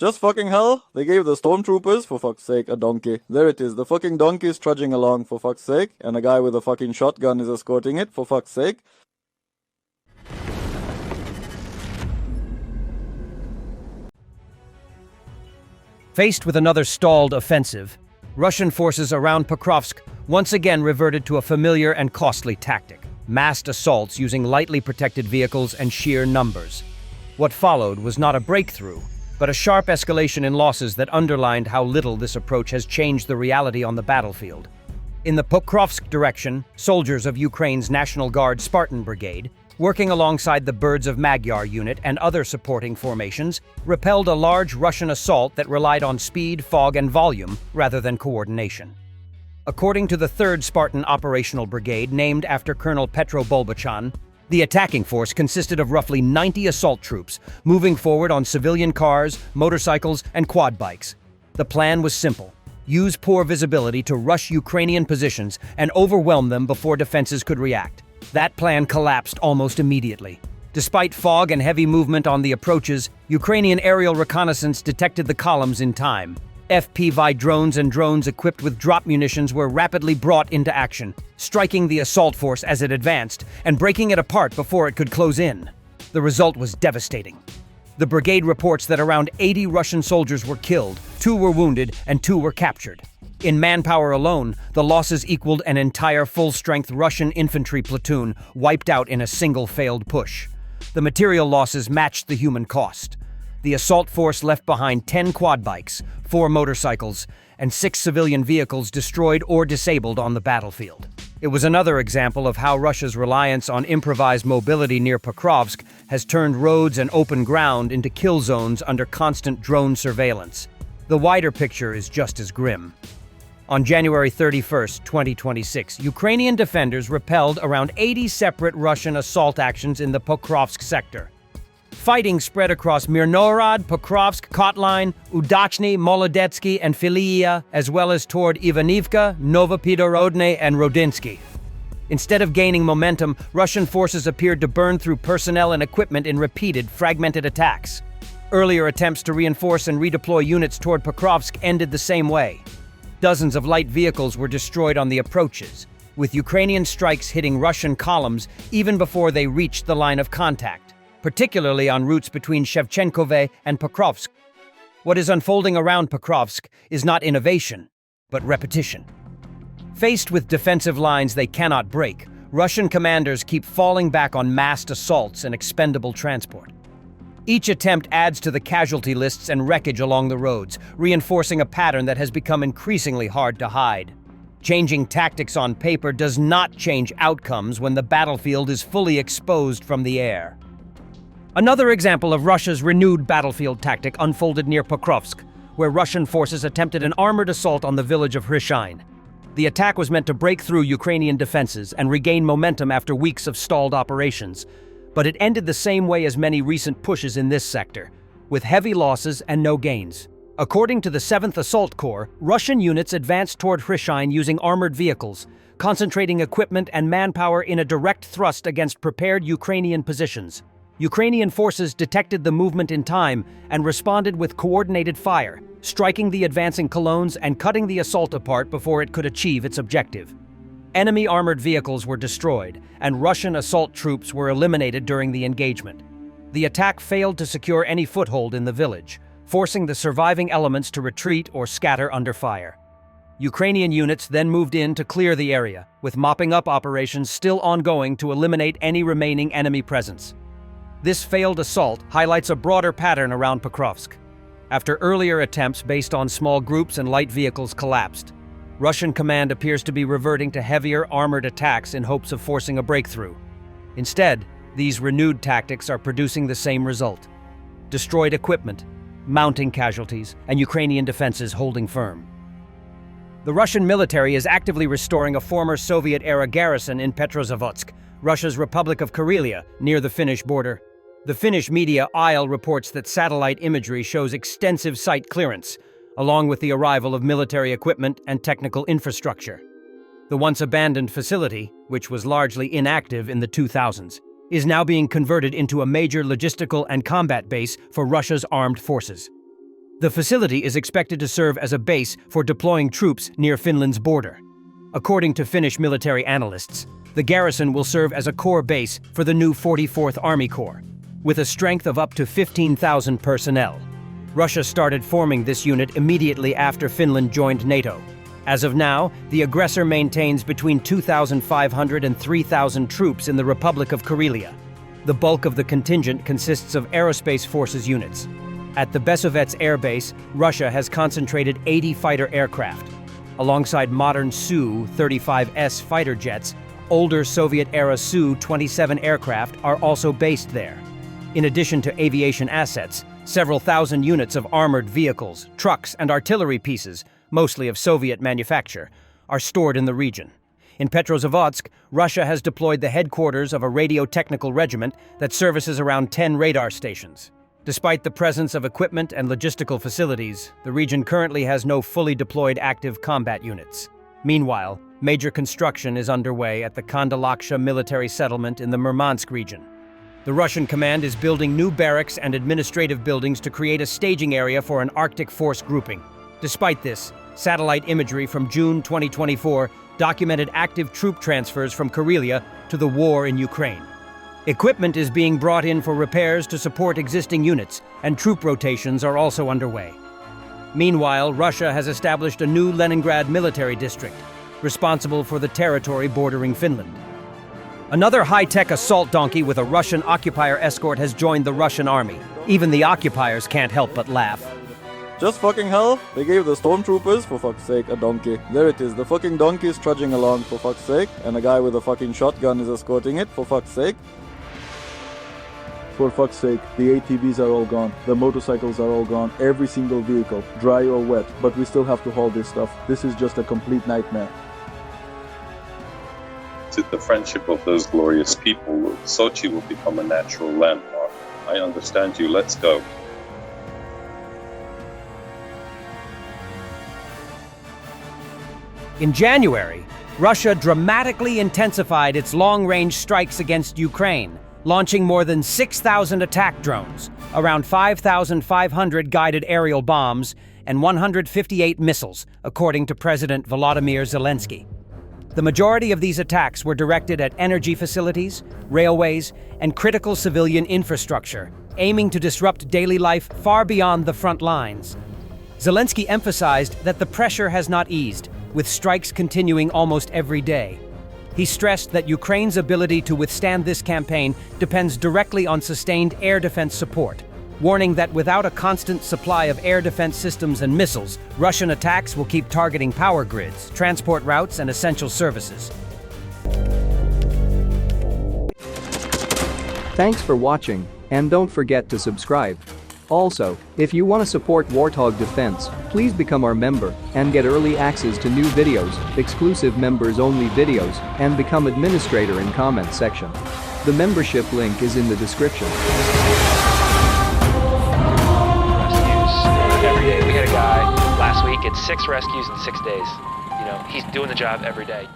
Just fucking hell. They gave the stormtroopers, for fuck's sake, a donkey. There it is. The fucking donkey is trudging along, for fuck's sake. And a guy with a fucking shotgun is escorting it, for fuck's sake. Faced with another stalled offensive, Russian forces around Pokrovsk once again reverted to a familiar and costly tactic: massed assaults using lightly protected vehicles and sheer numbers. What followed was not a breakthrough, but a sharp escalation in losses that underlined how little this approach has changed the reality on the battlefield. In the Pokrovsk direction, soldiers of Ukraine's National Guard Spartan Brigade, working alongside the Birds of Magyar unit and other supporting formations, repelled a large Russian assault that relied on speed, fog, and volume rather than coordination. According to the 3rd Spartan Operational Brigade, named after Colonel Petro Bolbochan, the attacking force consisted of roughly 90 assault troops, moving forward on civilian cars, motorcycles, and quad bikes. The plan was simple: use poor visibility to rush Ukrainian positions and overwhelm them before defenses could react. That plan collapsed almost immediately. Despite fog and heavy movement on the approaches, Ukrainian aerial reconnaissance detected the columns in time. FPV drones and drones equipped with drop munitions were rapidly brought into action, striking the assault force as it advanced and breaking it apart before it could close in. The result was devastating. The brigade reports that around 80 Russian soldiers were killed, 2 were wounded, and 2 were captured. In manpower alone, the losses equaled an entire full-strength Russian infantry platoon wiped out in a single failed push. The material losses matched the human cost. The assault force left behind 10 quad bikes, 4 motorcycles, and 6 civilian vehicles destroyed or disabled on the battlefield. It was another example of how Russia's reliance on improvised mobility near Pokrovsk has turned roads and open ground into kill zones under constant drone surveillance. The wider picture is just as grim. On January 31, 2026, Ukrainian defenders repelled around 80 separate Russian assault actions in the Pokrovsk sector. Fighting spread across Mirnorod, Pokrovsk, Kotline, Udachny, Molodetsky, and Filia, as well as toward Ivanivka, Novopidorodny, and Rodinsky. Instead of gaining momentum, Russian forces appeared to burn through personnel and equipment in repeated, fragmented attacks. Earlier attempts to reinforce and redeploy units toward Pokrovsk ended the same way. Dozens of light vehicles were destroyed on the approaches, with Ukrainian strikes hitting Russian columns even before they reached the line of contact, particularly on routes between Shevchenkove and Pokrovsk. What is unfolding around Pokrovsk is not innovation, but repetition. Faced with defensive lines they cannot break, Russian commanders keep falling back on massed assaults and expendable transport. Each attempt adds to the casualty lists and wreckage along the roads, reinforcing a pattern that has become increasingly hard to hide. Changing tactics on paper does not change outcomes when the battlefield is fully exposed from the air. Another example of Russia's renewed battlefield tactic unfolded near Pokrovsk, where Russian forces attempted an armored assault on the village of Hryshyn. The attack was meant to break through Ukrainian defenses and regain momentum after weeks of stalled operations. But it ended the same way as many recent pushes in this sector, with heavy losses and no gains. According to the 7th Assault Corps, Russian units advanced toward Hryshyn using armored vehicles, concentrating equipment and manpower in a direct thrust against prepared Ukrainian positions. Ukrainian forces detected the movement in time and responded with coordinated fire, striking the advancing colonnes and cutting the assault apart before it could achieve its objective. Enemy armored vehicles were destroyed, and Russian assault troops were eliminated during the engagement. The attack failed to secure any foothold in the village, forcing the surviving elements to retreat or scatter under fire. Ukrainian units then moved in to clear the area, with mopping-up operations still ongoing to eliminate any remaining enemy presence. This failed assault highlights a broader pattern around Pokrovsk. After earlier attempts based on small groups and light vehicles collapsed, Russian command appears to be reverting to heavier armored attacks in hopes of forcing a breakthrough. Instead, these renewed tactics are producing the same result: destroyed equipment, mounting casualties, and Ukrainian defenses holding firm. The Russian military is actively restoring a former Soviet-era garrison in Petrozavodsk, Russia's Republic of Karelia, near the Finnish border. The Finnish media ISLE reports that satellite imagery shows extensive site clearance, along with the arrival of military equipment and technical infrastructure. The once abandoned facility, which was largely inactive in the 2000s, is now being converted into a major logistical and combat base for Russia's armed forces. The facility is expected to serve as a base for deploying troops near Finland's border. According to Finnish military analysts, the garrison will serve as a core base for the new 44th Army Corps, with a strength of up to 15,000 personnel. Russia started forming this unit immediately after Finland joined NATO. As of now, the aggressor maintains between 2,500 and 3,000 troops in the Republic of Karelia. The bulk of the contingent consists of aerospace forces units. At the Besovets Air Base, Russia has concentrated 80 fighter aircraft. Alongside modern Su-35S fighter jets, older Soviet-era Su-27 aircraft are also based there. In addition to aviation assets, several thousand units of armored vehicles, trucks, and artillery pieces, mostly of Soviet manufacture, are stored in the region. In Petrozavodsk, Russia has deployed the headquarters of a radio-technical regiment that services around 10 radar stations. Despite the presence of equipment and logistical facilities, the region currently has no fully deployed active combat units. Meanwhile, major construction is underway at the Kandalaksha military settlement in the Murmansk region. The Russian command is building new barracks and administrative buildings to create a staging area for an Arctic force grouping. Despite this, satellite imagery from June 2024 documented active troop transfers from Karelia to the war in Ukraine. Equipment is being brought in for repairs to support existing units, and troop rotations are also underway. Meanwhile, Russia has established a new Leningrad military district, responsible for the territory bordering Finland. Another high-tech assault donkey with a Russian occupier escort has joined the Russian army. Even the occupiers can't help but laugh. Just fucking hell, they gave the stormtroopers, for fuck's sake, a donkey. There it is, the fucking donkey is trudging along, for fuck's sake, and a guy with a fucking shotgun is escorting it, for fuck's sake. For fuck's sake, the ATVs are all gone, the motorcycles are all gone, every single vehicle, dry or wet, but we still have to haul this stuff. This is just a complete nightmare. To the friendship of those glorious people, Sochi will become a natural landmark. I understand you, let's go. In January, Russia dramatically intensified its long-range strikes against Ukraine, launching more than 6,000 attack drones, around 5,500 guided aerial bombs, and 158 missiles, according to President Volodymyr Zelensky. The majority of these attacks were directed at energy facilities, railways, and critical civilian infrastructure, aiming to disrupt daily life far beyond the front lines. Zelensky emphasized that the pressure has not eased, with strikes continuing almost every day. He stressed that Ukraine's ability to withstand this campaign depends directly on sustained air defense support, warning that without a constant supply of air defense systems and missiles, Russian attacks will keep targeting power grids, transport routes, and essential services. Thanks for watching, and don't forget to subscribe. Also, if you want to support Warthog Defense, please become our member and get early access to new videos, exclusive members-only videos, and become administrator in comments section. The membership link is in the description. Every day. We had a guy last week, it's 6 rescues in 6 days. You know, he's doing the job every day.